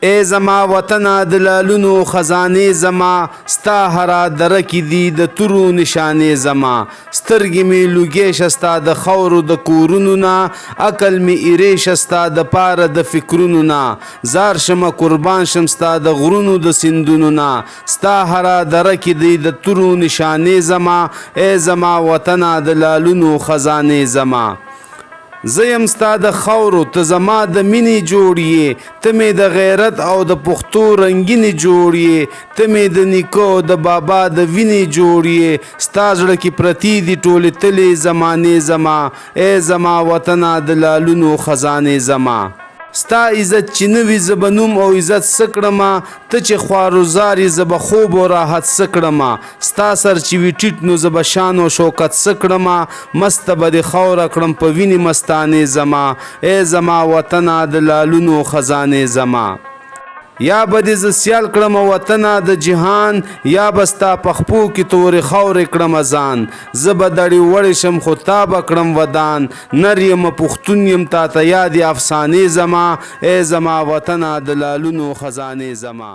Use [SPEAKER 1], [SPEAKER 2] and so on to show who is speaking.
[SPEAKER 1] ای زما وطنه د لالونو خزانې زما ستا هره دره کې دي د تورو نشانې زما سترګې مې لوګې شه ستا د خاورو د کورونو نه عقل مې ایرې شه ستا د پاره د فکرونو نه زار شمه قربان شم ستا د غرونو د سیندونو نه ستا هره دره کې دي د تورو نشانې زما ای زما وطنه د لالونو خزانې زما زه یم ستا د خاورو ته زما د مینې جوړ یې ته مې د غیرت او د پښتو رنګینې جوړ یې ته مې د نیکه او د بابا د وینې جوړ یې ستا زړه کې پرتې دي ټولې تلې زمانې زما ای زما وطنه د لالونو خزانې زما ستا عزت چې نه وي زه به نوم او عزت څه کړمه ته چې خوارزار یې زه به خوب او راحت څه کړمه ستا سر چې وي ټیټ نو زه به شان او شوکت څه کړمه مسته به دې خاوره کړم په وینې مستانې زما ای زما وطنه د لالونو خزانې زما یا به دې زه سیال کړم وطنه د جهان یا به ستا په خپو کې تورې خاورې کړم ځان زه به دړې وړې شم خو تا به کړم ودان نر یم پښتون یم تا ته یادې افسانې زما ای زما وطنه د لالونو خزانې زما